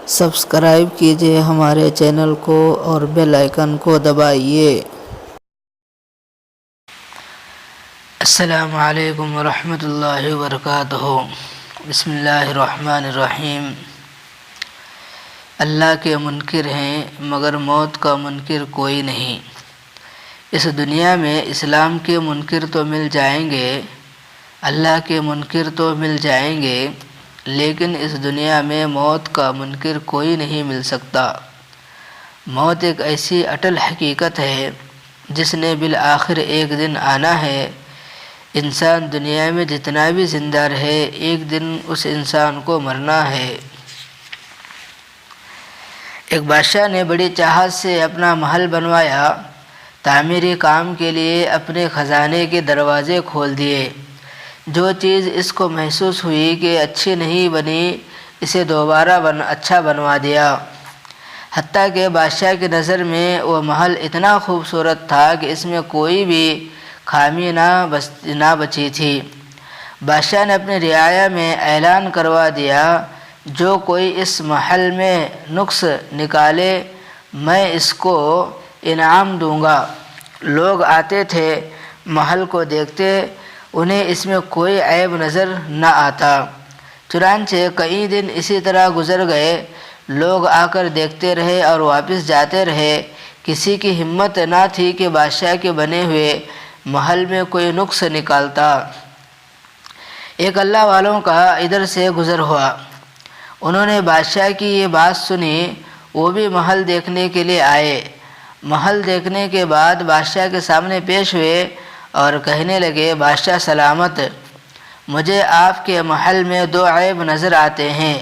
Subscribe کیجیے ہمارے channel کو اور بیل آئیکن کو دبائیے۔ السلام علیکم ورحمۃ اللہ وبرکاتہ۔ بسم اللہ الرحمن الرحیم۔ اللہ کے منکر ہیں مگر موت کا منکر کوئی نہیں۔ اس دنیا میں اسلام کے منکر تو مل جائیں گے، اللہ کے منکر تو مل جائیں گے، لیکن اس دنیا میں موت کا منکر کوئی نہیں مل سکتا۔ موت ایک ایسی اٹل حقیقت ہے جس نے بالآخر ایک دن آنا ہے۔ انسان دنیا میں جتنا بھی زندہ رہے ایک دن اس انسان کو مرنا ہے۔ ایک بادشاہ نے بڑی چاہت سے اپنا محل بنوایا، تعمیری کام کے لیے اپنے خزانے کے دروازے کھول دیے۔ جو چیز اس کو محسوس ہوئی کہ اچھی نہیں بنی اسے دوبارہ اچھا بنوا دیا، حتیٰ کہ بادشاہ کی نظر میں وہ محل اتنا خوبصورت تھا کہ اس میں کوئی بھی خامی نہ بچی تھی۔ بادشاہ نے اپنی رعایا میں اعلان کروا دیا، جو کوئی اس محل میں نقص نکالے میں اس کو انعام دوں گا۔ لوگ آتے تھے، محل کو دیکھتے، انہیں اس میں کوئی عیب نظر نہ آتا۔ چنانچہ کئی دن اسی طرح گزر گئے، لوگ آ کر دیکھتے رہے اور واپس جاتے رہے۔ کسی کی ہمت نہ تھی کہ بادشاہ کے بنے ہوئے محل میں کوئی نقص نکالتا۔ ایک اللہ والوں کا ادھر سے گزر ہوا، انہوں نے بادشاہ کی یہ بات سنی، وہ بھی محل دیکھنے کے لیے آئے۔ محل دیکھنے کے بعد بادشاہ کے سامنے پیش ہوئے اور کہنے لگے، بادشاہ سلامت، مجھے آپ کے محل میں دو عیب نظر آتے ہیں۔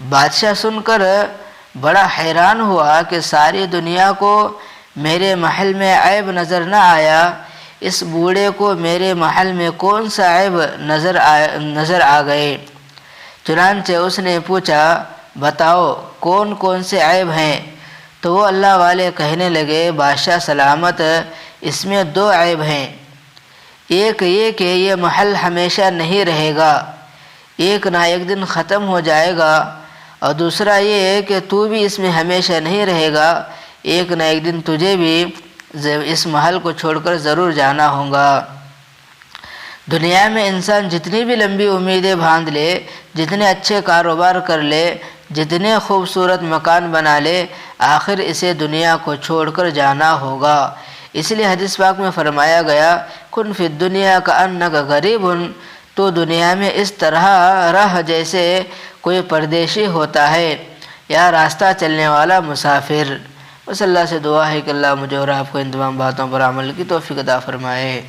بادشاہ سن کر بڑا حیران ہوا کہ ساری دنیا کو میرے محل میں عیب نظر نہ آیا، اس بوڑھے کو میرے محل میں کون سا عیب نظر آ گئے۔ چنانچہ اس نے پوچھا، بتاؤ کون کون سے عیب ہیں؟ تو وہ اللہ والے کہنے لگے، بادشاہ سلامت، اس میں دو عیب ہیں۔ ایک یہ کہ یہ محل ہمیشہ نہیں رہے گا، ایک نہ ایک دن ختم ہو جائے گا، اور دوسرا یہ کہ تو بھی اس میں ہمیشہ نہیں رہے گا، ایک نہ ایک دن تجھے بھی اس محل کو چھوڑ کر ضرور جانا ہوگا۔ دنیا میں انسان جتنی بھی لمبی امیدیں باندھ لے، جتنے اچھے کاروبار کر لے، جتنے خوبصورت مکان بنا لے، آخر اسے دنیا کو چھوڑ کر جانا ہوگا۔ اس لیے حدیث پاک میں فرمایا گیا، کن فی الدنیا کأنک غریب، تو دنیا میں اس طرح رہ جیسے کوئی پردیشی ہوتا ہے یا راستہ چلنے والا مسافر۔ بس اللہ سے دعا ہے کہ اللہ مجھے اور آپ کو ان تمام باتوں پر عمل کی توفیق عطا فرمائے۔